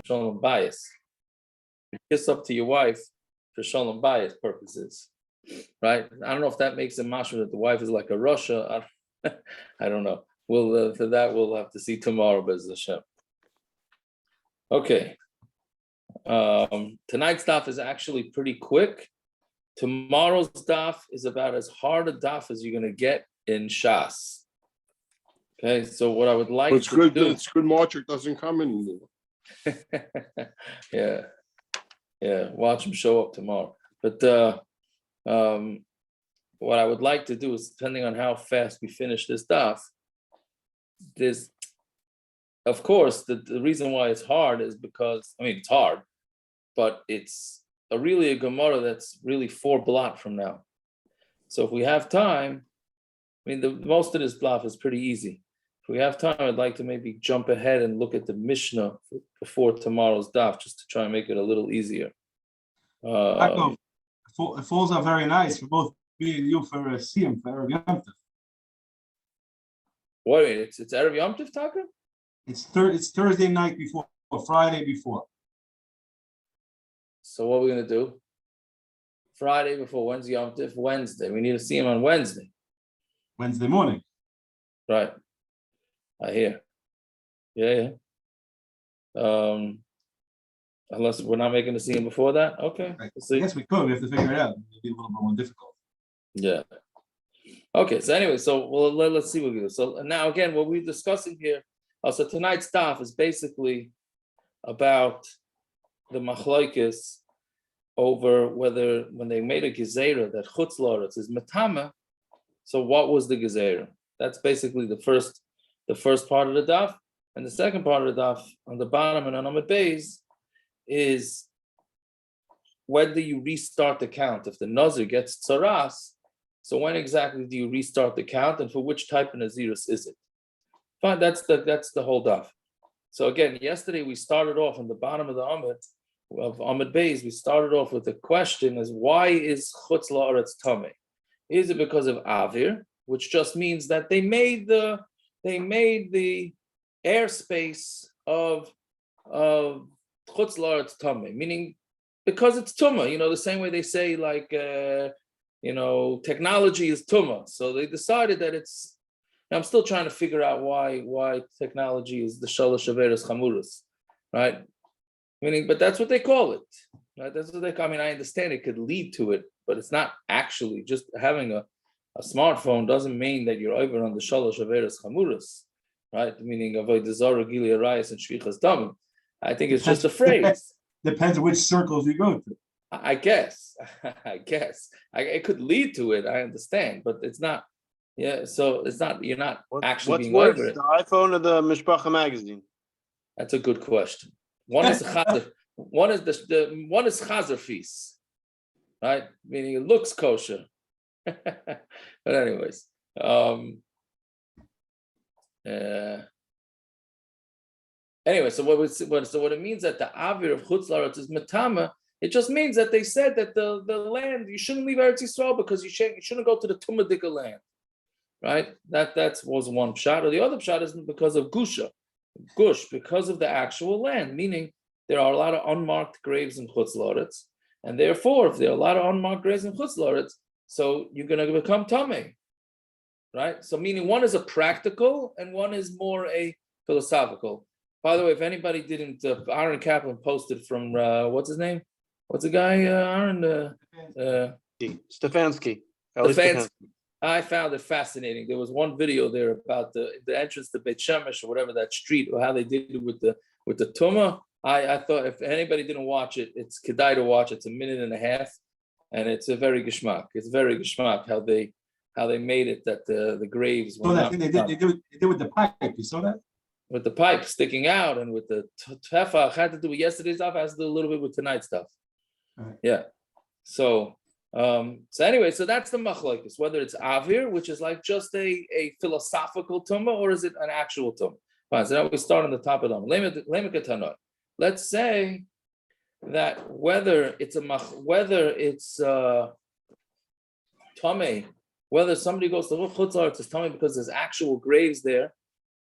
shalom bayis. You kiss up to your wife for shalom bayis purposes, right? I don't know if that makes a mashma that the wife is like a Russia. I don't know. We'll for that we'll have to see tomorrow, Bez Hashem. Okay. Tonight's daf is actually pretty quick. Tomorrow's daf is about as hard a daf as you're going to get in Shas. Okay, so what I would like it's to good. do, It's good. Marchik doesn't come in anymore. yeah, watch him show up tomorrow. But what I would like to do is, depending on how fast we finish this daf, there's, of course, the reason why it's hard is because, it's hard, but it's really a Gemara that's really 4 blot from now. So if we have time, most of this daf is pretty easy. If we have time, I'd like to maybe jump ahead and look at the Mishnah before tomorrow's daf, just to try and make it a little easier. It falls out very nice for both me and you for Siyam, for Erev Yom Tov. What? It's Erev Yom Tov, Taka? It's Thursday night before, or Friday before. So what are we going to do? Friday before Wednesday Yom Tov, Wednesday. We need to see him on Wednesday. Wednesday morning. Right. I hear. Yeah. Unless we're not making the scene before that, okay. Right. We'll see. I guess we could. We have to figure it out. It'll be a little bit more difficult. Yeah. Okay. So anyway, let's see what we do. So now again, what we're discussing here. So tonight's daf is basically about the machlokes over whether when they made a gezerah that chutz la'aretz is metama. So what was the gezerah? That's basically the first part of the daf, and the second part of the daf on the bottom and on Amud Beis is when do you restart the count? If the Nazir gets tzaras, so when exactly do you restart the count, and for which type of Nazirus is it? Fine, that's the whole daf. So again, yesterday we started off on the bottom of the Amud Beis. We started off with the question: is why is chutz la'aretz tameh? Is it because of avir, which just means that they made the airspace of chutz la'aretz tameh, meaning because it's tumah, the same way they say like technology is tumah. So they decided that it's. I'm still trying to figure out why technology is the shalosh averos chamuros, right? Meaning, but that's what they call it. Right? That's what they call. I understand it could lead to it, but it's not actually just having a smartphone doesn't mean that you're over on the shalosh averos chamuros, right? Meaning avodah zarah, gilui arayos, and shvichas damim. I think it's just a phrase. Depends on which circles you go to. I guess. It could lead to it. I understand, but it's not. Yeah, so it's not. You're not actually being over it. The iPhone or the Mishpacha magazine? That's a good question. One is the chazer. One is one is chazer feast, right? Meaning it looks kosher. But anyways, anyway, so what it means that the avir of chutz la'aretz is metama. It just means that they said that the land you shouldn't leave Eretz Yisrael because you shouldn't go to the tumadika land, right? That was one pshat. Or the other pshat is because of gush, because of the actual land, meaning there are a lot of unmarked graves in chutz la'aretz, and therefore, if there are a lot of unmarked graves in chutz la'aretz, so you're going to become tameh, right? So meaning one is a practical and one is more a philosophical. By the way, if anybody didn't, Aaron Kaplan posted from what's his name? What's the guy? Aaron Stefanski. I found it fascinating. There was one video there about the entrance to Beit Shemesh or whatever that street, or how they did it with the Tumah. I thought if anybody didn't watch it, it's kedai to watch. It's a minute and a half, and it's a very geschmack. It's very geschmack how they made it that the graves. So that thing they did with the pipe. You saw that? With the pipe sticking out and with the tefach had to do with yesterday's stuff, has to do a little bit with tonight's stuff. Right. Yeah. So anyway, so that's the machlokes, whether it's avir, which is like just a philosophical tumah, or is it an actual tumah? Fine. So now we start on the top of them. Let's say that whether it's tameh, whether somebody goes to chutz la'aretz is tameh because there's actual graves there,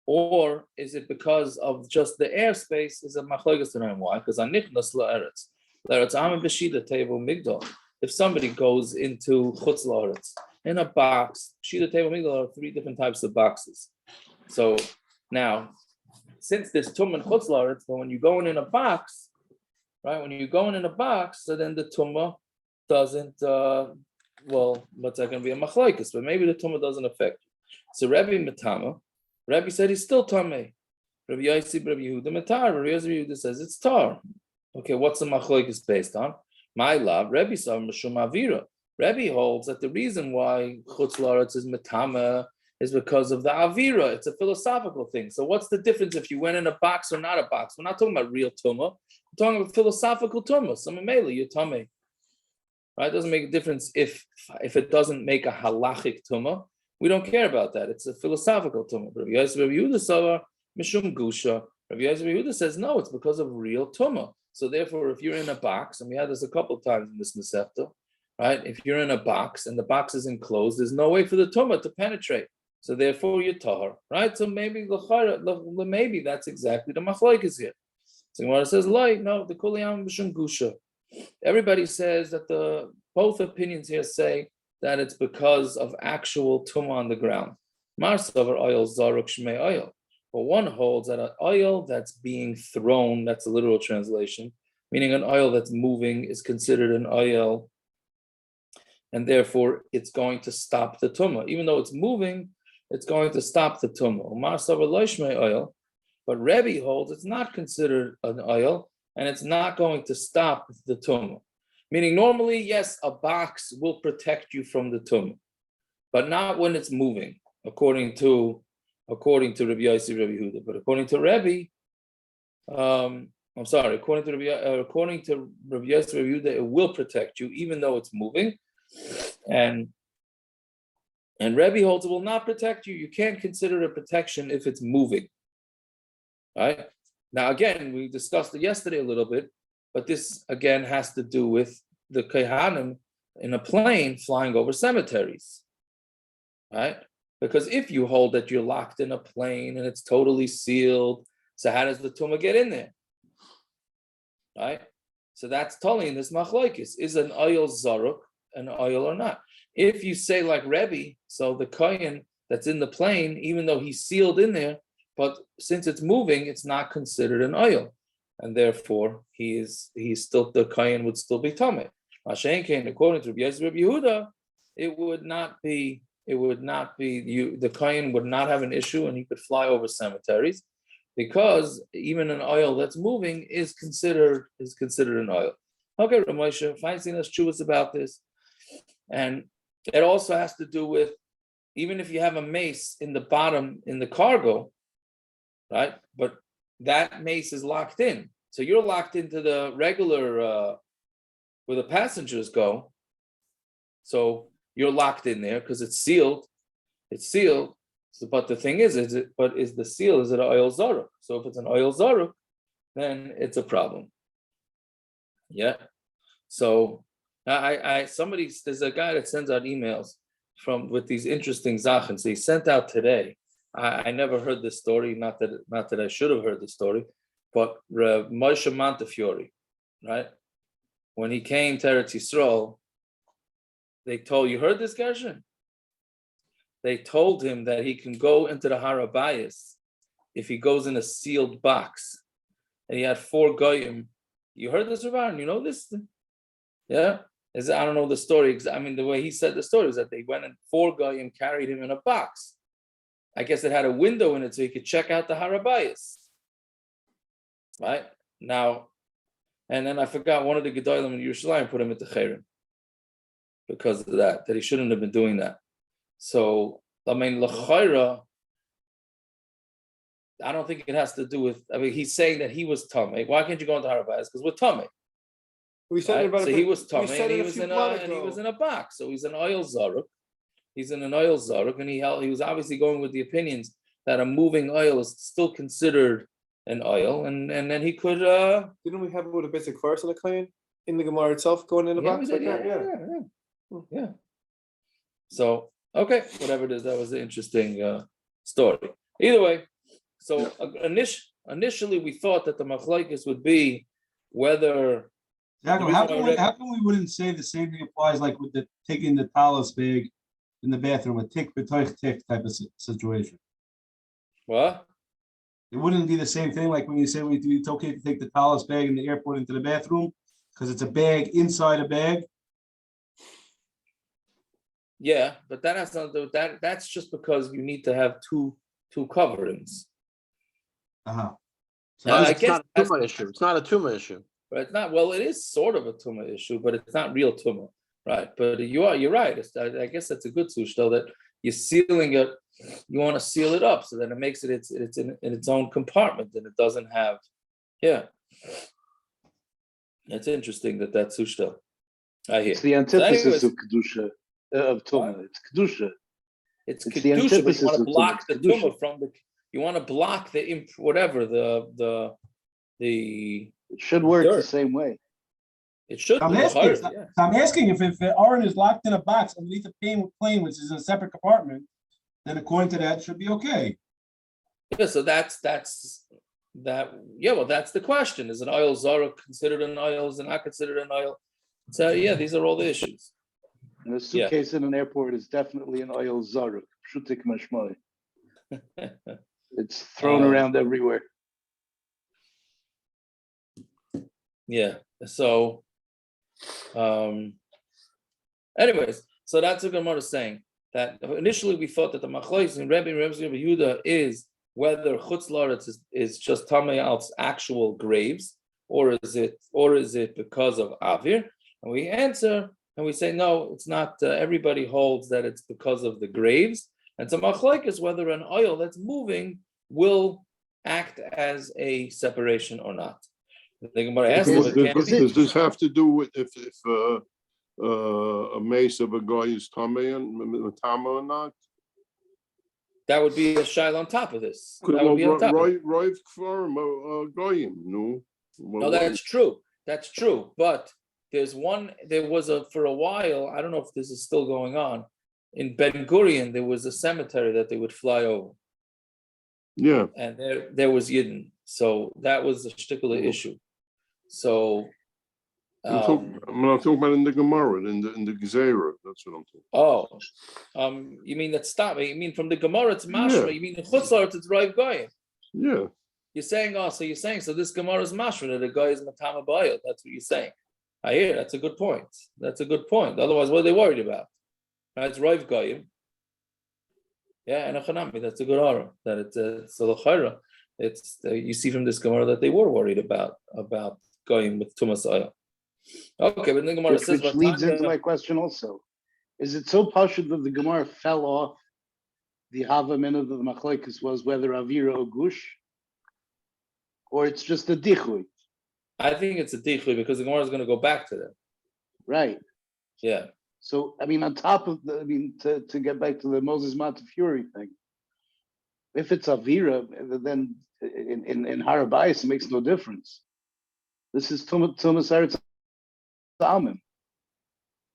or is it because of just the airspace? Is a machlokes tanoim. Why? Because anichnas la'eretz. La'eretz amin b'shida table migdal. If somebody goes into chutz la'eretz in a box, shida table migdal are 3 different types of boxes. So now, since there's tum and chutz la'eretz, but when you go in a box, right? When you go in a box, so then the tumah doesn't. What's that going to be a machlokes? But maybe the tumah doesn't affect you. So Rabbi Matama, Rabbi said he's still tamei. Rabbi Yossi, Rabbi Yehuda Matar. Rabbi Yehuda says it's tar. Okay, what's the machlokes based on? My love, Rabbi saw Mishum Avira. Rabbi holds that the reason why chutz la'aretz is Matama is because of the Avira. It's a philosophical thing. So what's the difference if you went in a box or not a box? We're not talking about real tumah. We're talking about philosophical tumah. So Mamela, you're tamei. Right? It doesn't make a difference if it doesn't make a halachic tumah. We don't care about that. It's a philosophical tumah. Rabbi Yehuda Savar Mishum Gusha. Rabbi Yehuda says no, it's because of real tumah. So therefore, if you're in a box, and we had this a couple of times in this Masechta, right? If you're in a box and the box is enclosed, there's no way for the tumah to penetrate. So therefore, you're tahar, right? So maybe that's exactly the machlokes here. So when it says light, no, the kuliyam Mishum Gusha. Everybody says that both opinions here say that it's because of actual tumah on the ground. Marsavar oil zaruk shmei oil. But one holds that an oil that's being thrown, that's a literal translation, meaning an oil that's moving is considered an oil, and therefore it's going to stop the tumah. Even though it's moving, it's going to stop the tumah. Marsavar lo shmei oil. But Rebbe holds it's not considered an oil, and it's not going to stop the tumah. Meaning, normally, yes, a box will protect you from the tumah, but not when it's moving, according to Rabbi Yossi, Rabbi Yehuda. But according to Rabbi, according to Rabbi Yossi, Rabbi Yehuda, it will protect you even though it's moving, and Rabbi holds it will not protect you. You can't consider it a protection if it's moving. Right? Now, again, we discussed it yesterday a little bit, but this, again, has to do with the Kehanim in a plane flying over cemeteries, right? Because if you hold that you're locked in a plane and it's totally sealed, so how does the tumah get in there, right? So that's totally in this machlokes. Is an oil zaruk an oil or not? If you say like Rebbe, so the kohen that's in the plane, even though he's sealed in there, but since it's moving, it's not considered an oil, and therefore he's still, the kohen would still be tamei. Mashenkein, according to Rabbi Yehuda, it would not be. The kohen would not have an issue, and he could fly over cemeteries, because even an oil that's moving is considered an oil. Okay, Ramosha, finding us truths about this, and it also has to do with even if you have a mace in the bottom in the cargo. Right, but that mace is locked in. So you're locked into the regular where the passengers go. So you're locked in there because it's sealed. It's sealed. So, but the thing is it an oil zaruk? So if it's an oil zaruk, then it's a problem. Yeah. So there's a guy that sends out emails with these interesting zachen. So he sent out today. I never heard this story, not that I should have heard the story, but Moshe Montefiore, right? When he came to Eretz Yisrael, they told, you heard this, Gershon? They told him that he can go into the Harabayas if he goes in a sealed box. And he had 4 goyim. You heard this, Rabban? You know this? Yeah? I don't know the story. I mean, the way he said the story is that they went and 4 goyim carried him in a box. I guess it had a window in it so you could check out the Harabayas. Right? Now, and then I forgot one of the Gedolim in Yerushalayim put him into Cherem because of that he shouldn't have been doing that. So, I mean, L'chaira, I don't think it has to do with, he's saying that he was Tamei. Why can't you go into Harabayas? Because we're Tamei. We said about so he was Tamei and he he was in a box. So he's an oil zaruk. He's in an oil zaruk, and he was obviously going with the opinions that a moving oil is still considered an oil, and then he could. Didn't we have it with a basic verse on the claim in the Gemara itself going in the box like that? Yeah. So okay, whatever it is, that was an interesting story. Either way, So initially we thought that the machlokes would be whether. Jacob, how come we wouldn't say the same thing applies like with the taking the talis bag in the bathroom, a tick betoich tick type of situation? What? It wouldn't be the same thing like when you say it's okay to take the talis bag in the airport into the bathroom because it's a bag inside a bag. Yeah, but that has not that. That's just because you need to have two coverings. Uh-huh. So I It's guess not a tumor issue. It's not a tumor issue. but it's not. Well, it is sort of a tumor issue, but it's not real tumor, right? But you're right. I guess that's a good sushtel that you're sealing it. You want to seal it up so that it makes it it's in its own compartment and it doesn't have. Yeah, it's interesting that's sushtel. I hear. It's the antithesis So of kedusha of tumah. It's kedusha. It's It's the kedusha, but antithesis you want to of block the tumah, it's tumor kedusha. from the. You want to block the whatever the. It should work Dirt. the same way. It should. I'm be, asking, yeah. I'm asking if the Aron is locked in a box underneath a plane, which is in a separate compartment, then according to that, it should be okay. Yeah, so that's that. Yeah, well, that's the question: is an oil zara considered an oil? Is it not considered an oil? So yeah, these are all the issues. And a suitcase in an airport is definitely an oil zaruk. Pshutik mashmai. It's thrown around everywhere. Yeah. So, anyways, so that's what Gemara is saying. That initially we thought that the machlokes in Rebbe Yehuda is whether chutz la'aretz is just tamei al's actual graves, or is it because of avir? And we answer and we say no, it's not. Everybody holds that it's because of the graves, and so machlokes is whether an oil that's moving will act as a separation or not. The Gemara asks, Does this have to do with if a mace of a guy is tamei and tama or not? that would be a shail on top of this. That Well, would be on top. Roiv kfarim goyim, no. No, that's true. That's true. But there was for a while, I don't know if this is still going on. In Ben Gurion, there was a cemetery that they would fly over. Yeah. And there was Yidden. So that was a particular issue. So I'm talking about in the Gemara, in the Gezerah. That's what I'm talking. You mean that stop? You mean from the Gemara it's Mashra? Yeah. You mean the Chutzlar it's Rav Goyim? Yeah. You're saying so this Gemara is Mashra that the guy is Matama Bayil. That's what you're saying. I hear that's a good point. That's a good point. Otherwise, what are they worried about? Right, it's Rav Goyim. Yeah, and Achanami, that's a good aura. That it's a l'chayra. It's you see from this Gemara that they were worried about going with Tumas oil. Okay, but the Gemara says Which leads into my question also. Is it so pashut that the Gemara fell off the hava min of the machlokes was whether avira or gush, or it's just a dichui? I think it's a dichui because the Gemara is going to go back to that. Right. Yeah. So I mean, on top of to get back to the Moses Montefiore thing, if it's avira, then in Harabayas it makes no difference. This is Tumas Eretz Almim.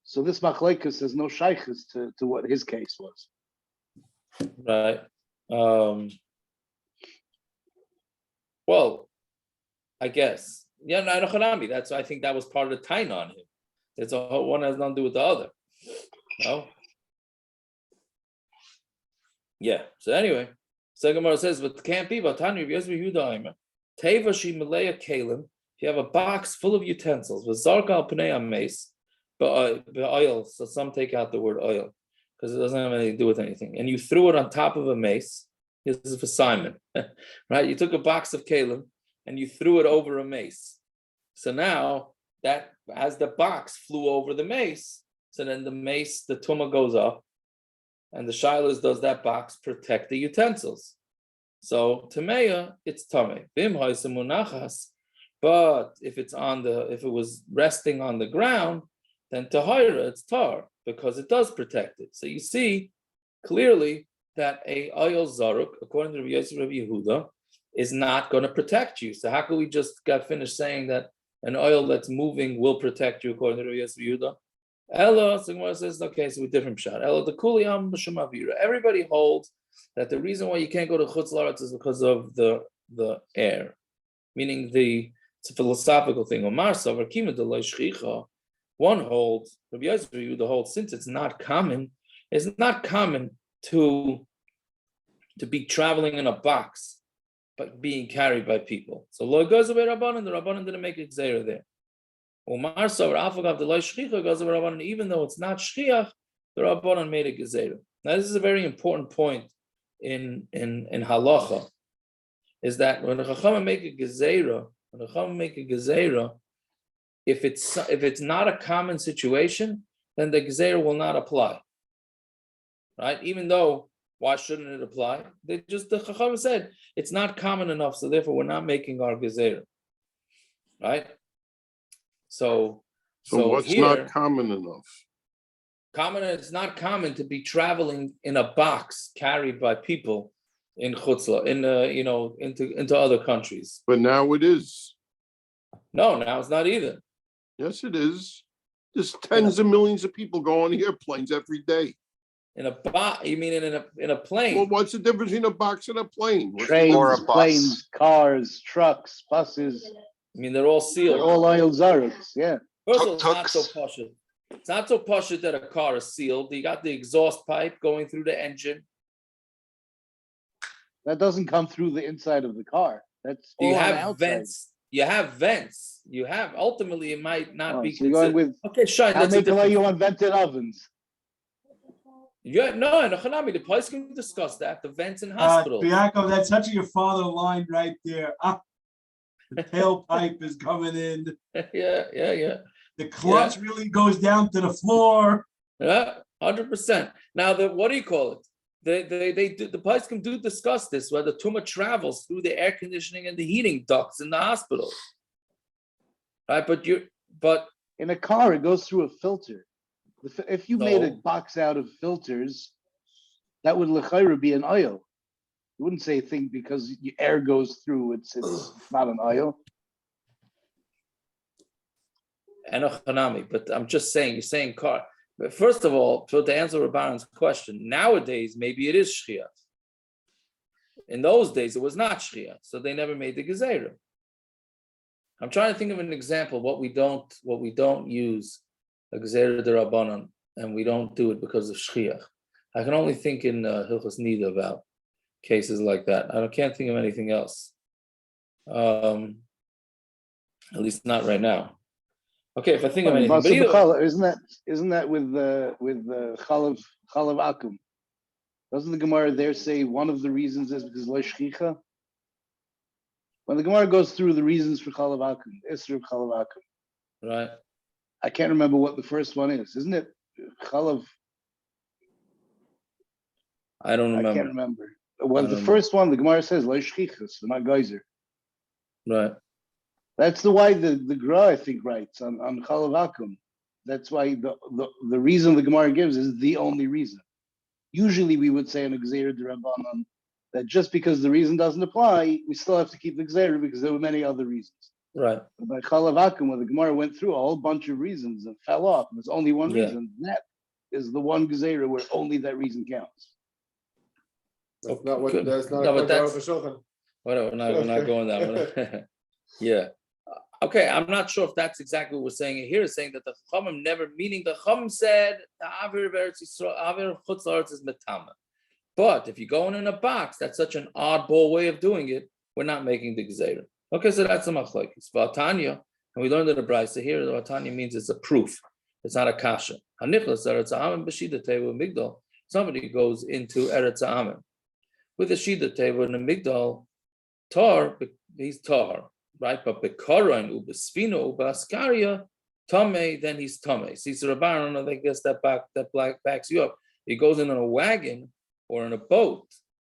So this machlekes has no shaykhs to what his case was. Right. Well, I guess. Yeah, no, Hanami. That's I think that was part of the tain on him. It's one has nothing to do with the other. No. Yeah. So anyway, so Gemara says, but can't be. But Tanya Yezri Yudaima. Teva shi Malaya Kalim. If you have a box full of utensils with Zarkal Pnei Mace, but oil, so some take out the word oil because it doesn't have anything to do with anything, and you threw it on top of a mace. This is for Simon, right? You took a box of kalim and you threw it over a mace. So now that as the box flew over the mace, so then the mace, the tumah goes up, and the shilas does that box protect the utensils. So tameya, it's tameh. Bim ha'isem munachas. But if it was resting on the ground, then tahira, it's tar, because it does protect it. So you see clearly that a oil zaruk, according to Rabbi Yosef Rabbi Yehuda, is not going to protect you. So how could we just got finished saying that an oil that's moving will protect you according to Rabbi Yosef Yehuda? Ella, so Gemara says, okay, so with different shot. Ella, the kuliyam b'shum avira. Everybody holds that the reason why you can't go to Chutz La'aretz is because of the air, meaning it's a philosophical thing. One holds, Rabbi Yosef holds, since it's not common to be traveling in a box, but being carried by people. So lo goes away Rabbanan, the Rabbanan didn't make a gzeira there. Umar Savar Afagav the Lo Shchicha goes away Rabbanan, even though it's not Shchiach, the Rabbanan made a gzeira. Now this is a very important point in halacha, is that when the Chachamim make a gzeira, if it's not a common situation, then the gzeira will not apply. Right? Even though, why shouldn't it apply? The Chacham said it's not common enough, so therefore we're not making our gzeira. Right? So what's here, not common enough? It's not common to be traveling in a box carried by people in chutzla, into other countries. But now it is. No, now it's not either. Yes, it is. There's tens of millions of people go on airplanes every day. In a box? You mean in a plane? Well, what's the difference between a box and a plane? Trains, Or a bus. planes, cars, trucks, buses. I mean, they're all sealed. They're all oil zarets, yeah. First of all, it's not Tuk-tuks. so poshut. It's not so poshut that a car is sealed. You got the exhaust pipe going through the engine. That doesn't come through the inside of the car. That's all You on the have outside. vents. You have vents. You have, ultimately, it might not be So you're going with okay, Shine, how that's a make different. you on vented ovens. Yeah, no, in Hanami, the place can discuss that. The vents in hospitals. Bianco, that's such a your father line right there. The tailpipe is coming in. Yeah. The clutch really goes down to the floor. Yeah, 100%. Now, what do you call it? The Paiskim do discuss this, where the tumor travels through the air conditioning and the heating ducts in the hospital. Right, but In a car, it goes through a filter. If you made a No. box out of filters, that would l'chayra be an oil. You wouldn't say think because air goes through, it's not an oil. Hanami, but I'm just saying, you're saying car. But first of all, so to answer Rabban's question, nowadays maybe it is shchiyah. In those days, it was not shchiyah, so they never made the gezerah. I'm trying to think of an example what we don't use a gezerah d'Rabbanan, and we don't do it because of shchiyah. I can only think in Hilchos Nida about cases like that. I can't think of anything else. At least not right now. Okay, if I think of anything, but either, isn't that with chalav akum? Doesn't the Gemara there say one of the reasons is because lo shchicha? When the Gemara goes through the reasons for chalav akum, isra of chalav akum, right? I can't remember what the first one is. Isn't it chalav? I don't remember. I can't remember. Well, the first one, the Gemara says lo shchicha, so not geyser. Right. That's why the Gra, I think, writes on chalav akum. That's why the reason the Gemara gives is the only reason. Usually we would say in a Gzeira d'Rabbanan that just because the reason doesn't apply, we still have to keep the Gzeira because there were many other reasons. Right. But by chalav akum, when the Gemara went through a whole bunch of reasons and fell off, and there's only one reason, that is the one Gzeira where only that reason counts. That's not what. Good. That's not. No, a but that's- Shulchan. Whatever. We're not going that way. Yeah. Okay, I'm not sure if that's exactly what we're saying here. Is saying that the Chachamim never, meaning the Chachamim said the Avir of Eretz Yisrael, Avir of Chutz La'aretz is metama. But if you're going in a box, that's such an oddball way of doing it. We're not making the Gzeira. Okay, so that's a machlokes. Vatanya, and we learned in the Brisa here. The Vatanya means it's a proof. It's not a kasha. Hanichlas Eretz Ha'amim b'shida teva migdal. Somebody goes into Eretz Ha'amim with a shida teva and a migdal tar. He's tar. Right, but bekoran ubespino ubaskaria tame, then he's tame. See, so Rabbanan, I guess that backs you up. He goes in on a wagon or in a boat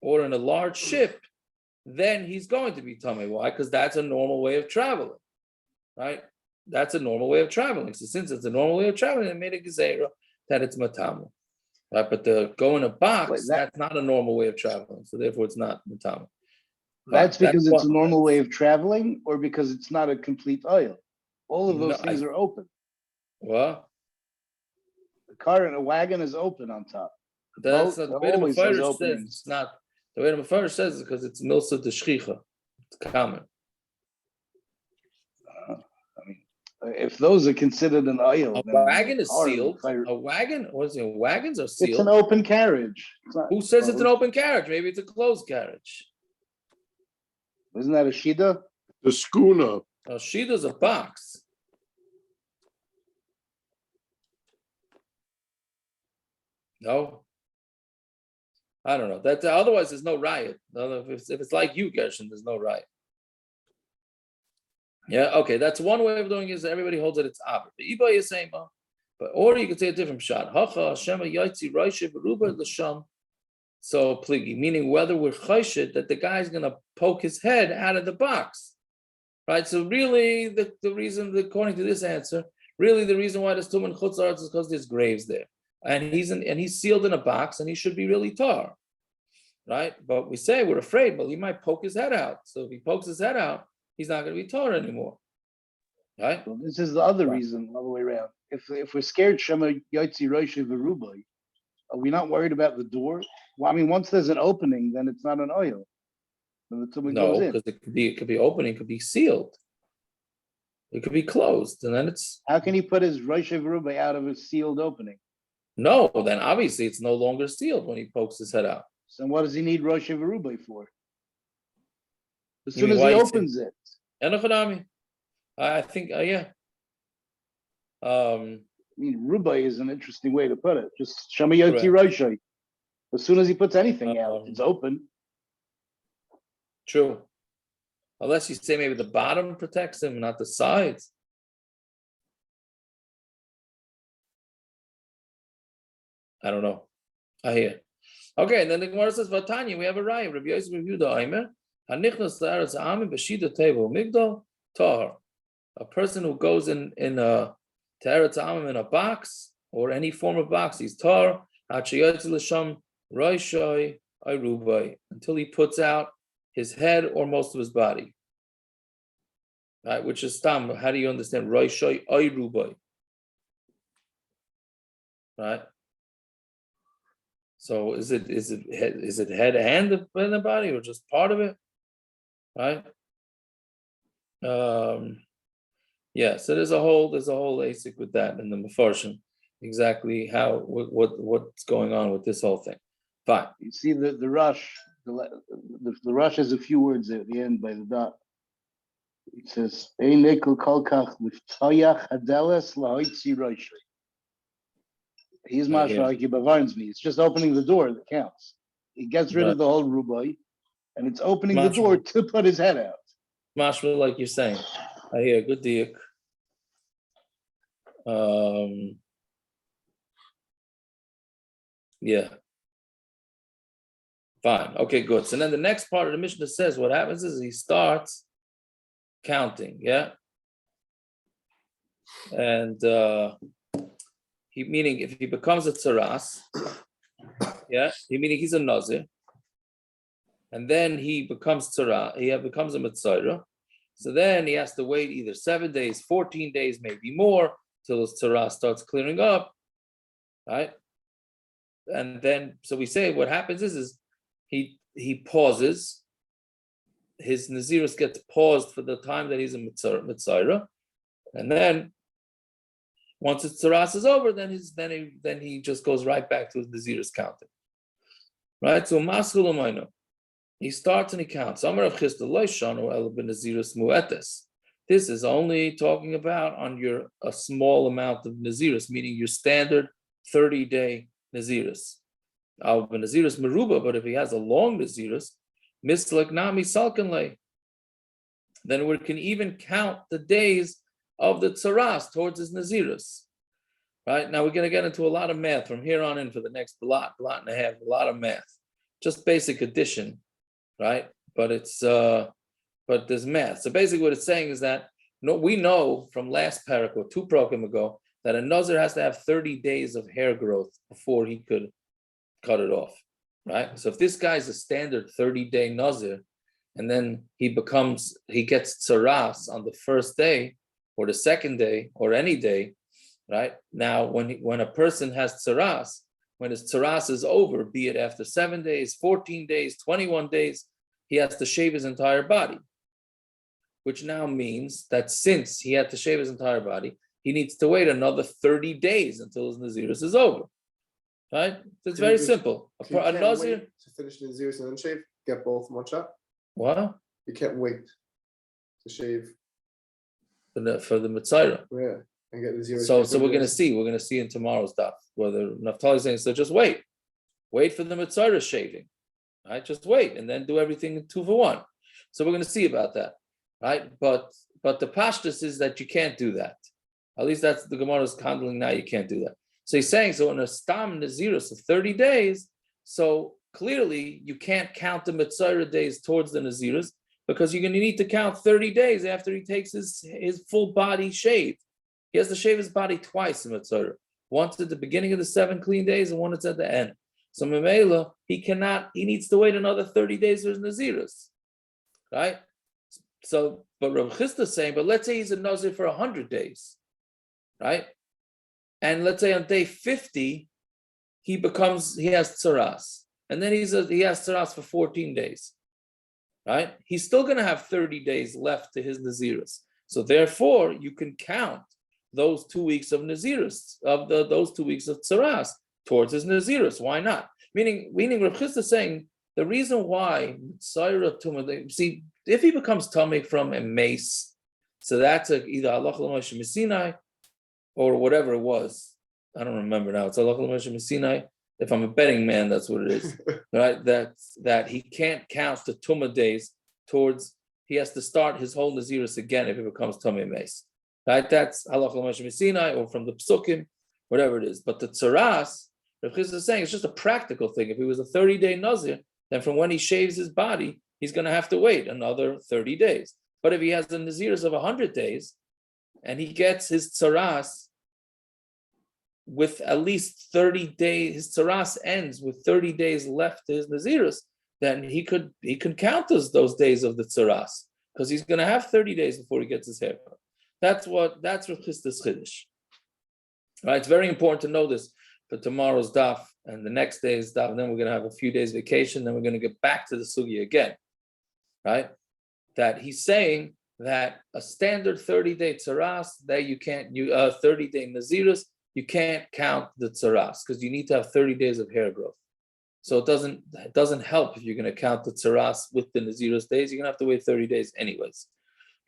or in a large ship, then he's going to be tame. Why? Because that's a normal way of traveling, right? That's a normal way of traveling. So since it's a normal way of traveling, it made a gezerah that it's matamu, right? But the go in a box, that's not a normal way of traveling, so therefore it's not matamu. That's because it's a normal way of traveling, or because it's not a complete oil. All of those things are open. What? The car in a wagon is open on top. That's not the way the always has Mefarish says. openings. It's not the way the Mefarish says it because it's milsa de shchicha. It's common. If those are considered an oil, A then wagon is car and sealed. fire- A wagon, what's it? Wagons are It's an sealed. open carriage. It's not Who says it's an closed. open carriage? Maybe it's a closed carriage. Isn't that a shida? The schooner. No, Shida's a box. No, I don't know. That otherwise there's no riot. If it's like you, Gershon, there's no riot. Yeah, okay. That's one way of doing it. Is everybody holds it. It's aber. The Iba is saying, but or you could say a different shot. Hacha Shema Yaitzi Raisha Beruba L'Sham. So pligi, meaning whether we're chayshit that the guy's gonna poke his head out of the box, right? So really, the reason, according to this answer, really the reason why there's Tumen Chutz La'aretz is because there's graves there, and he's sealed in a box, and he should be really tar, right? But we say we're afraid, well, he might poke his head out. So if he pokes his head out, he's not going to be tar anymore, right? Well, this is the other Right. reason, all the way around. If we're scared, Shema Yaitzi Roisha Verubai, are we not worried about the door? Well, I mean, once there's an opening, then it's not an oil. Then the tumah No, goes in. because it could be open, it could be sealed, it could be closed, and then it's How can he put his Roisha Verubai out of a sealed opening? no. Then obviously it's no longer sealed when he pokes his head out. So what does he need Roisha Verubai for? As You soon mean as why he he opens it. Enochanami. I think, yeah. I mean, Rubai is an interesting way to put it. Just Shema Yaitzi Roisha. As soon as he puts anything out, it's open. True. Unless you say maybe the bottom protects him, not the sides. I don't know. I hear. Okay, and then the Gemara says, Vatanya, we have a raya. Rabbi Yosef Rabbi Yehuda Aimer, Hanichnas La'aretz Ha'amim B'shida Table Migdal Tahar. A person who goes in a Teretz Ha'amim in a box or any form of box, he's tar. Ha'chiyotz l'sham Roishai Ayrubai, until he puts out his head or most of his body. Right, which is stam. How do you understand Roishai Ayrubai? Right. So is it head and the body or just part of it? Right. Yeah. So there's a whole ASIC with that in the Mefarshim. Exactly what's going on with this whole thing. Fine. You see the rush. The rush has a few words at the end by the dot. It says, "Ein nekel kolkach l'ftayach hadeles lahoitzi roishay." He's mashma like he bavarns me. It's just opening the door that counts. He gets rid of the whole rubai, and it's opening the door to put his head out. Mashma, like you're saying. I hear good diak. Yeah. Fine. Okay, good. So then the next part of the Mishnah says what happens is he starts counting, yeah? And meaning if he becomes a tzaras, yeah, meaning he's a nazir, and then he becomes tzara, he becomes a mitzayra. So then he has to wait either 7 days, 14 days, maybe more, till his tzara starts clearing up, right? And then, so we say what happens is he pauses. His nazirus gets paused for the time that he's a mitzayra, and then once his tzaras is over, then he just goes right back to his nazirus counting, right? So maskul umayno. He starts and he counts. This is only talking about on a small amount of nazirus, meaning your standard 30-day nazirus. Nazirus meruba, but if he has a long nazirus, mislek nami salkanle, then we can even count the days of the tzaras towards his nazirus. Right now, we're going to get into a lot of math from here on in for the next blot and a half. A lot of math, just basic addition. Right, but but there's math. So basically, what it's saying is that we know from last parak or 2 parakim ago that a nazir has to have 30 days of hair growth before he could cut it off. Right. So if this guy's a standard 30-day nazir, and then he gets tzaras on the first day or the second day or any day, right? Now, when a person has tzaras, when his tzaras is over, be it after 7 days, 14 days, 21 days, he has to shave his entire body, which now means that since he had to shave his entire body, he needs to wait another 30 days until his Nazirus is over. Right? It's very simple. So you A can't Nazir, wait to finish the Nazirus and then shave, get both in one shot. what? You can't wait to shave, For the Mitzvah. yeah, and get Nazirus. So we're going to see in tomorrow's daf whether Naphtali is saying, so just wait for the Mitzvah shaving, right? Just wait and then do everything in 2 for 1. So we're going to see about that, right? But the pashtus is that you can't do that. At least that's the Gemara's handling now. You can't do that. So he's saying, so in a stam nazirus of 30 days, so clearly you can't count the Mitzvah days towards the nazirus because you're going to need to count 30 days after he takes his full body shave. He has to shave his body twice in Mitzvah. Once at the beginning of the 7 clean days and once at the end. So Memela, he needs to wait another 30 days for his nazirus. Right? So, but Rav Chisda is saying, but let's say he's a nazir for 100 days. Right? And let's say on day 50, he has tzaras. And then he has tzaras for 14 days. Right? He's still going to have 30 days left to his nazirus. So therefore, you can count those 2 weeks of nazirus, those 2 weeks of tzaras towards his nazirus. Why not? Meaning Rav Chisda is saying the reason why see, if he becomes tamei from a mace, so that's either halacha l'moshe Sinai or whatever it was. I don't remember now. It's halacha l'moshe Sinai. If I'm a betting man, that's what it is, right? That he can't count the tumah days towards. He has to start his whole nazirus again if it becomes tamei mace. Right? That's halacha l'moshe Sinai or from the psukim, whatever it is. But the tzaras, Rav Chisda is saying it's just a practical thing. If he was a 30-day nazir, then from when he shaves his body, he's going to have to wait another 30 days. But if he has a nazirus of 100 days, and he gets his tzaras with at least 30 days, his tzaras ends with 30 days left to his nazirus, then he could count those days of the tzaras because he's going to have 30 days before he gets his haircut. That's Rav Chisda's chiddush. Right? It's very important to know this for tomorrow's daf and the next day's daf. And then we're going to have a few days vacation. Then we're going to get back to the sugya again. Right? That he's saying that a standard 30-day tzaras, that 30-day nazirus, you can't count the tzaras because you need to have 30 days of hair growth. So it doesn't help if you're going to count the tzaras with the nazirus days. You're going to have to wait 30 days anyways.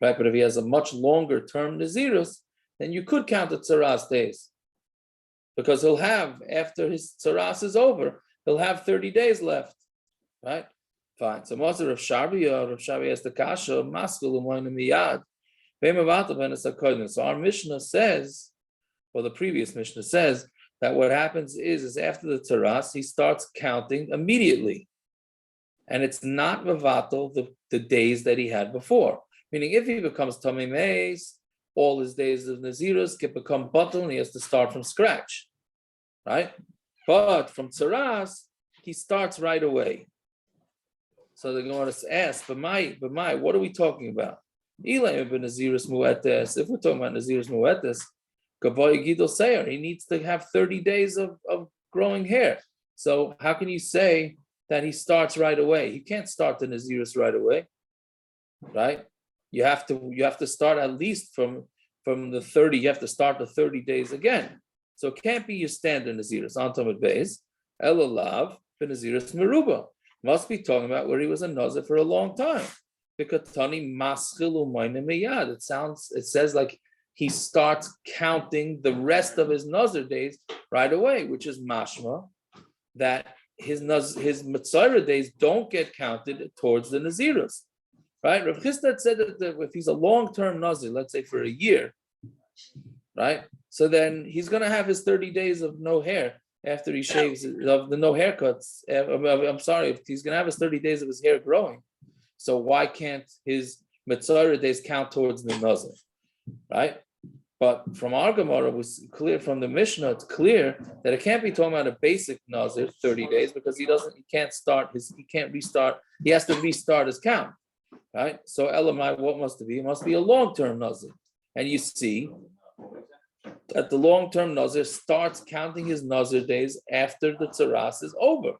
Right? But if he has a much longer term nazirus, then you could count the tzaras days. Because he'll have, after his tzaras is over, he'll have 30 days left. Right? Fine. So Maser Rav Shabi has the kasha, maskul u'moyne miyad. So our Mishnah says, or the previous Mishnah says, that what happens is after the tzaras, he starts counting immediately. And it's not mevatel the days that he had before. Meaning if he becomes tamei meis, all his days of nazirus can become batel and he has to start from scratch. Right? But from tzaras, he starts right away. So they're going to ask, but my, what are we talking about? If we're talking about nazirus muetes, he needs to have 30 days of growing hair. So how can you say that he starts right away? He can't start the nazirus right away, right? You have to start at least from the 30. You have to start the 30 days again. So it can't be your standard nazirus. Antomid beis elalav b'nazirus meruba. Must be talking about where he was a nazir for a long time. Because tani maschil u'mayne miyad. It says like he starts counting the rest of his nazir days right away, which is mashma that his mitzvah days don't get counted towards the nazirus. Right? Rav Chisda said that if he's a long-term nazir, let's say for a year, right? So then he's going to have his 30 days of no hair after he shaves, of the no haircuts. I'm sorry, if he's going to have his 30 days of his hair growing. So why can't his mitzvah days count towards the nazir, right? But from our Gemara, it was clear from the Mishnah, it's clear that it can't be talking about a basic nazir 30 days because he can't restart, he has to restart his count. Right? So Elamai, what must it be? It must be a long-term nazir. And you see that the long-term Nazir starts counting his Nazir days after the tzaras is over.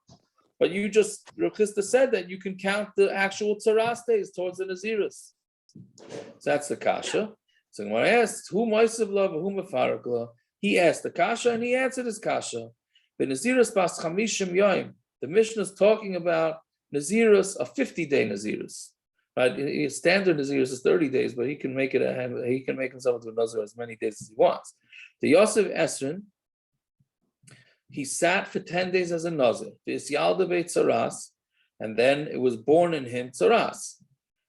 But you just, Rav Chisda said that you can count the actual tzaras days towards the Naziris. So that's the kasha. So when I asked, who Moisav Lav, who Mefarak Lav, he asked the kasha and he answered his kasha. The Naziris Bas Chamishim Yoim. The Mishnah is talking about Naziris, a 50-day Naziris. Right? His standard Naziris is 30 days, but he can make himself into a Nazir as many days as he wants. The Yosef Esrin, he sat for 10 days as a Nazir. And then it was born in him tzaras.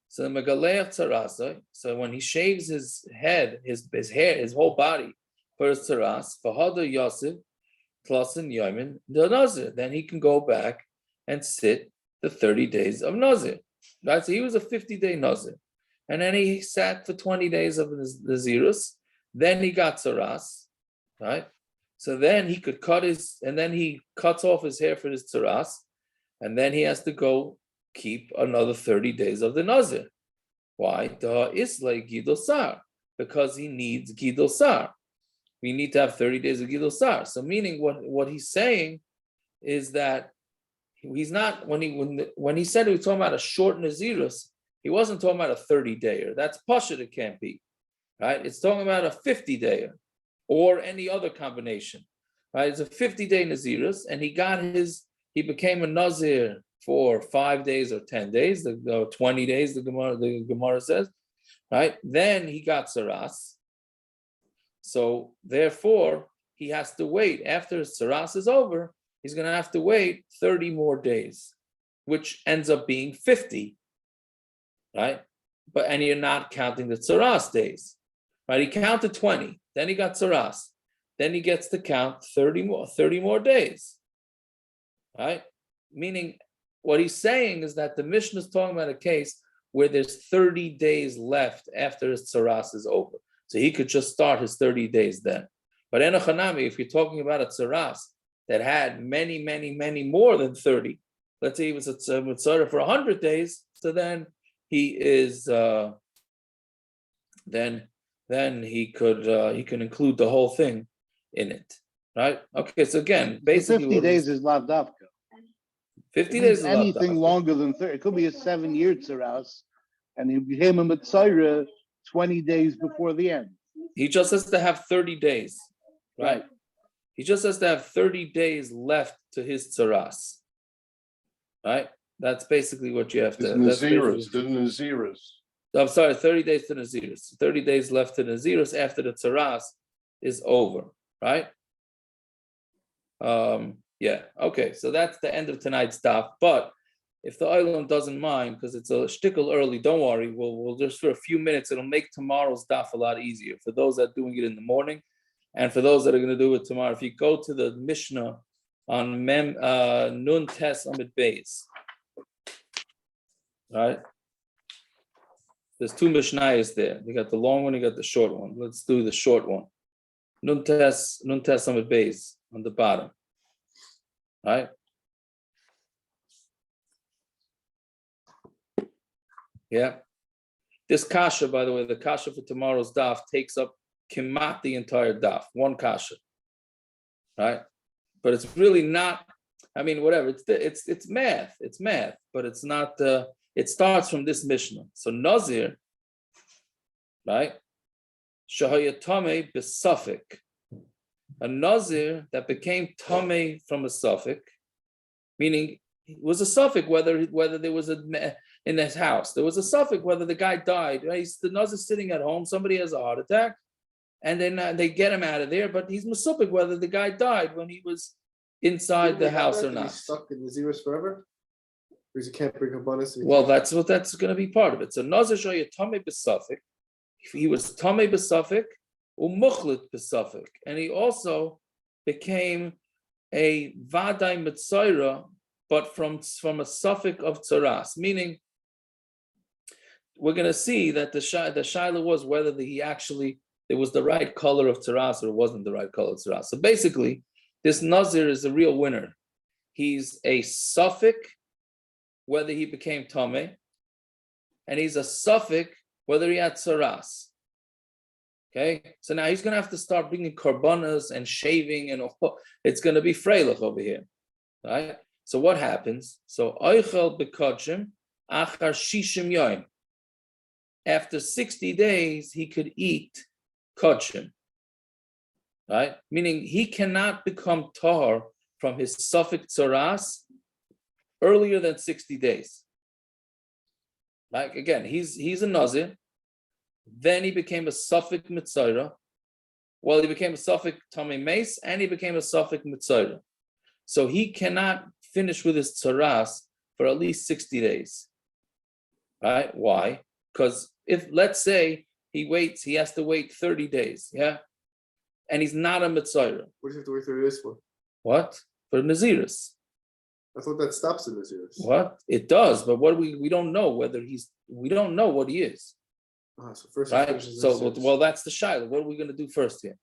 So the Megaleach tzarasa. So when he shaves his head, his hair, his whole body for his tzaras, Fahada Yosef, Klasin Yomin, the Nazir. Then he can go back and sit the 30 days of Nazir. Right? So he was a 50-day Nazir. And then he sat for 20 days of Nazirus. Then he got tzaras. Right? So then he could and then he cuts off his hair for his tzaras. And then he has to go keep another 30 days of the Nazir. Why? Gidol Sar. Because he needs Gidol Sar. We need to have 30 days of Gidol Sar. So meaning what he's saying is that he's not, when he said he was talking about a short Nazirus, he wasn't talking about a 30-dayer. That's Pashut, it can't be. Right? It's talking about a 50-dayer or any other combination. Right? It's a 50-day Nazirus, and he became a Nazir for 5 days or 10 days, 20 days, the Gemara says, right? Then he got tzaras. So therefore, he has to wait. After his tzaras is over, he's going to have to wait 30 more days, which ends up being 50, right? And you're not counting the tzaras days, right? He counted 20, then he got tzaras. Then he gets to count 30 more days, right? Meaning, what he's saying is that the Mishnah is talking about a case where there's 30 days left after his tzaras is over. So he could just start his 30 days then. But Enochanami, if you're talking about a tzaras that had many, many, many more than 30, let's say he was a tzaras for 100 days, so then he is, then he can include the whole thing in it, right? Okay, so again, basically 50 days is lav davka. 50 days is anything longer than 30. It could be a 7-year tzaras, and he became a mitzayra 20 days before the end. He just has to have 30 days, right? He just has to have 30 days left to his tzaras, right? That's basically what you have to. The Naziris. I'm sorry, 30 days to Naziris. 30 days left to Naziris after the tzaras is over, right? Yeah, okay, so that's the end of tonight's daf. But if the Olam doesn't mind, because it's a shtickle early, don't worry, we'll just for a few minutes, it'll make tomorrow's daf a lot easier for those that are doing it in the morning, and for those that are going to do it tomorrow. If you go to the Mishnah on Nun Tes Amid Beis, right? There's two Mishnayos there. You got the long one, you got the short one. Let's do the short one. Nun Tes Amid Beis on the bottom. Right? Yeah. This kasha, by the way, the kasha for tomorrow's daf takes up kimat the entire daf, one kasha. Right? But it's really not, I mean, whatever. It's math. It's math, but it's not. It starts from this Mishnah. So Nazir, right? Shahayatame besafik. A Nazir that became Tameh from a suffix, meaning it was a suffix whether there was in his house. There was a suffix whether the guy died. Right? The Nazir sitting at home, somebody has a heart attack, and then they get him out of there, but he's Masupik whether the guy died when he was inside the house or not. He's stuck in Naziris forever? Because he can't bring abundance. Well, that's going to be part of it. So Nazir Shaya Tameh besafik. He was Tameh besafik. Umuchlit besafik, and he also became a vaday mitzayra, but from a suffix of tzaras. Meaning, we're going to see that the shaila was whether there was the right color of tzaras or it wasn't the right color of tzaras. So basically, this Nazir is a real winner. He's a suffix whether he became tameh, and he's a suffix whether he had tzaras. Okay, so now he's going to have to start bringing korbanos and shaving, and it's going to be freilich over here, right? So what happens? So oichel bekodshim achar shishim yoim. After 60 days, he could eat kodshim, right? Meaning he cannot become tahor from his suffix tzaras earlier than 60 days. Like again, he's a nazir. Then he became a suffix mitzayra. Well, he became a suffix tamei mace, and he became a suffix mitzayra. So he cannot finish with his tzaras for at least 60 days. Right? Why? Because if, let's say, he has to wait 30 days, yeah? And he's not a mitzayra. What do you have to wait 30 days for? What? For Naziris. I thought that stops in Naziris. What? It does, but what we don't know we don't know what he is. So first, Right? So, well, that's the shiloh. What are we going to do first here?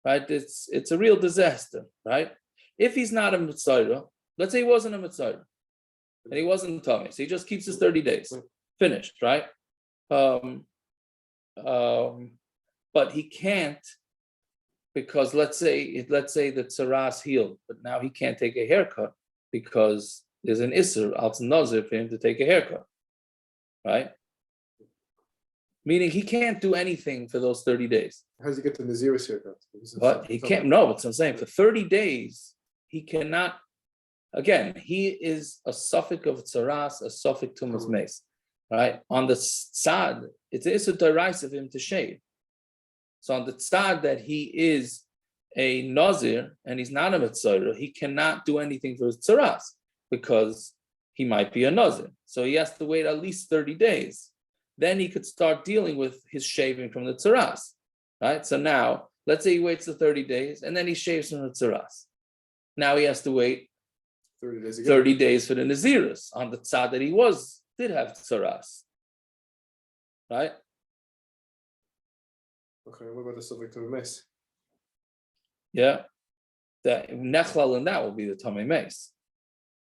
Right? It's a real disaster, right? If he's not a mitzayra, let's say he wasn't a mitzayra, and he wasn't tummy, so he just keeps his 30 days, finished, right? But he can't, because let's say the tzaras healed, but now he can't take a haircut because there's an isser al nazir for him to take a haircut, right? Meaning he can't do anything for those 30 days. How does he get the Naziris haircut? But he can't. No, what I'm saying, for 30 days he cannot. Again, he is a suffix of tzaras, a suffix tumas mace, right? On the tzad, it's a deraisa of him to shave. So on the tzad that he is a nazir and he's not a mitzayra, he cannot do anything for his tzaras because he might be a nazir. So he has to wait at least 30 days. Then he could start dealing with his shaving from the tzaras, right? So now, let's say he waits the 30 days and then he shaves from the tzaras. Now he has to wait 30 days again. 30 days for the naziris on the tzad that he did have tzaras, right? Okay, what about the subject to the mess? Yeah, the nechlal in that will be the tamei mace.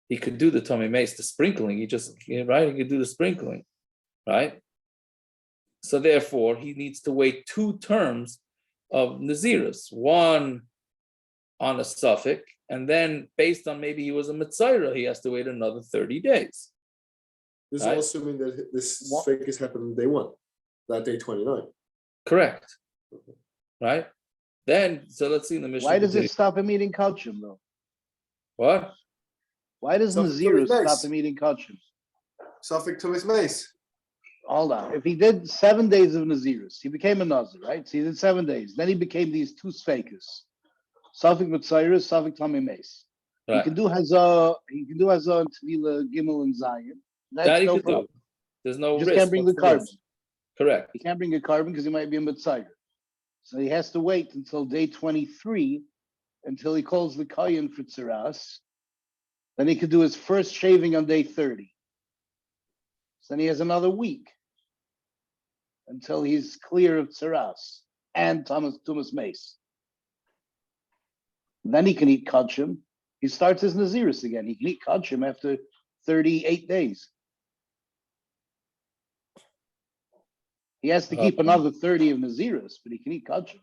He could do the tamei mace, the sprinkling. He could do the sprinkling, right? So therefore, he needs to wait 2 terms of naziris, one on a suffix, and then based on maybe he was a mitzayra, he has to wait another 30 days. This Right. is all assuming that this fake has happened on day 1, not day 29. Correct. Right? Then, so let's see in the Mishnah. Why does it stop him eating kachim though? What? Why does So- Nazirus so it's stop him eating kachim? Suffix to his mace. Hold on. If he did 7 days of Nazirus, he became a Nazir, right? So he did 7 days. Then he became these 2 sfekas. Suffix Mitzayris, Suffix Tamei Mace. He Right. can do Hazah and Tvila, Gimel, and Zion. That That's he no could problem. do. There's no He just risk. can't bring the What's risk? carbon. Correct. He can't bring a carbon because he might be a Mitzayir. So he has to wait until day 23 until he calls the Kayan for Tzaras. Then he could do his first shaving on day 30. So then he has another week until he's clear of Tzaras and Tumas Mace. Then he can eat Kachim. He starts his Naziris again. He can eat Kachim after 38 days. He has to keep another 30 of Naziris, but he can eat Kachim.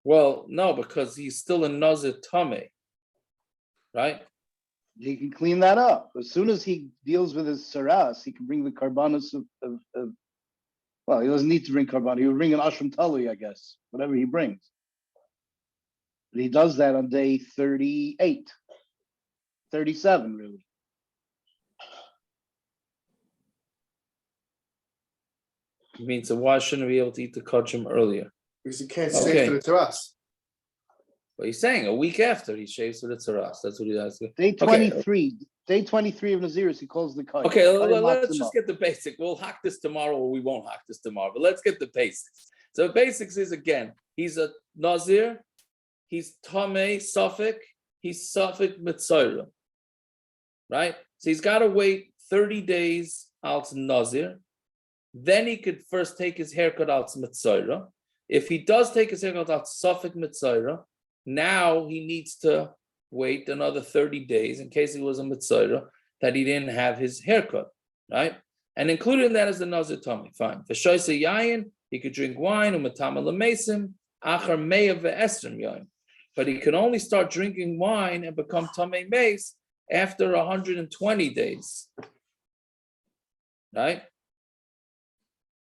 Well, no, because he's still a Nazir Tamei, right? He can clean that up. As soon as he deals with his Saras, he can bring the Karbanos of well, he doesn't need to bring Karban. He will bring an Ashram Tali, I guess, whatever he brings. But he does that on day 38, 37, really. I mean, so why shouldn't we be able to eat the kachim earlier? Because he can't Okay. stay for the terrace. But he's saying a week after he shaves with the tzaras. That's what he has. Day 23, day 23 of Naziris, he calls the Kayan. Okay, Kayan let's Matzah. just get the basic. We'll hack this tomorrow or we won't hack this tomorrow, but let's get the basics. So the basics is, again, he's a Nazir, he's Tamei, Suffolk, he's Suffolk Mitzayra, right? So he's got to wait 30 days out Nazir. Then he could first take his haircut out Mitzayra. If he does take his haircut out Suffolk Mitzayra, now he needs to wait another 30 days in case he was a Mitzayra that he didn't have his haircut. right? And included in that is the Nazir Tummy. Fine. V'shoyse yayin, he could drink wine, u'matama l'mesim, achar meya ve'esrim yayin. But he can only start drinking wine and become tamei meis after 120 days, right?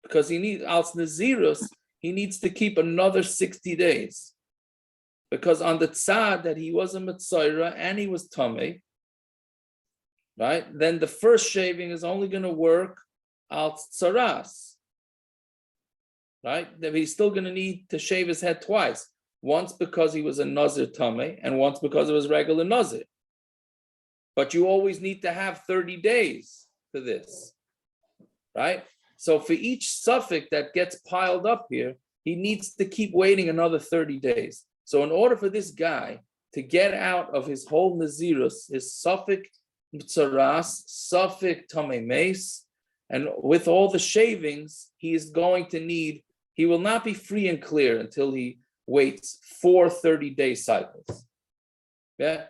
Because he needs als nazirus, he needs to keep another 60 days. Because on the tzad that he was a Mitzayra and he was tamei, right? Then the first shaving is only going to work al tzaras, right? That he's still going to need to shave his head twice. Once because he was a Nazir Tameh, and once because it was regular Nazir. But you always need to have 30 days for this, right? So for each suffix that gets piled up here, he needs to keep waiting another 30 days. So in order for this guy to get out of his whole Nazirus, his suffix Tzaras, suffix Tameh Meis, and with all the shavings, he is going to need, he will not be free and clear until he waits 4 30-day cycles. Yeah.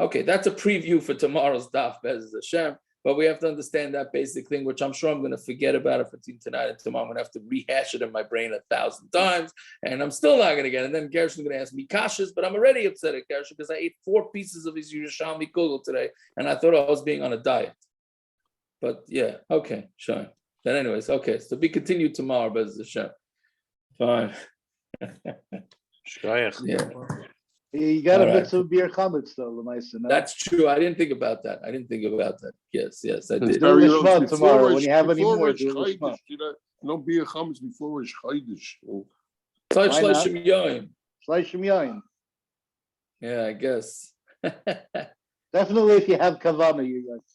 Okay, that's a preview for tomorrow's daf, Bez Hashem. But we have to understand that basic thing, which I'm sure I'm going to forget about it between tonight and tomorrow. I'm going to have to rehash it in my brain 1,000 times, and I'm still not going to get it. And then Gershon's going to ask me kashas, but I'm already upset at Gershon because I ate 4 pieces of his Yerushalmi kugel today, and I thought I was being on a diet. But yeah, okay, sure. Then anyways, okay, so be continued tomorrow, Bez Hashem. Fine. Yeah. You got All a right. bit of beer chametz though, Lemaisa. No? That's true. I didn't think about that. Yes, I did. Do the Shema tomorrow. When you have any more, do the Shema. No beer chametz before Rosh Chodesh. Why Why not? not? Shleishim yain. Yeah, I guess. Definitely, if you have kavana, you guys.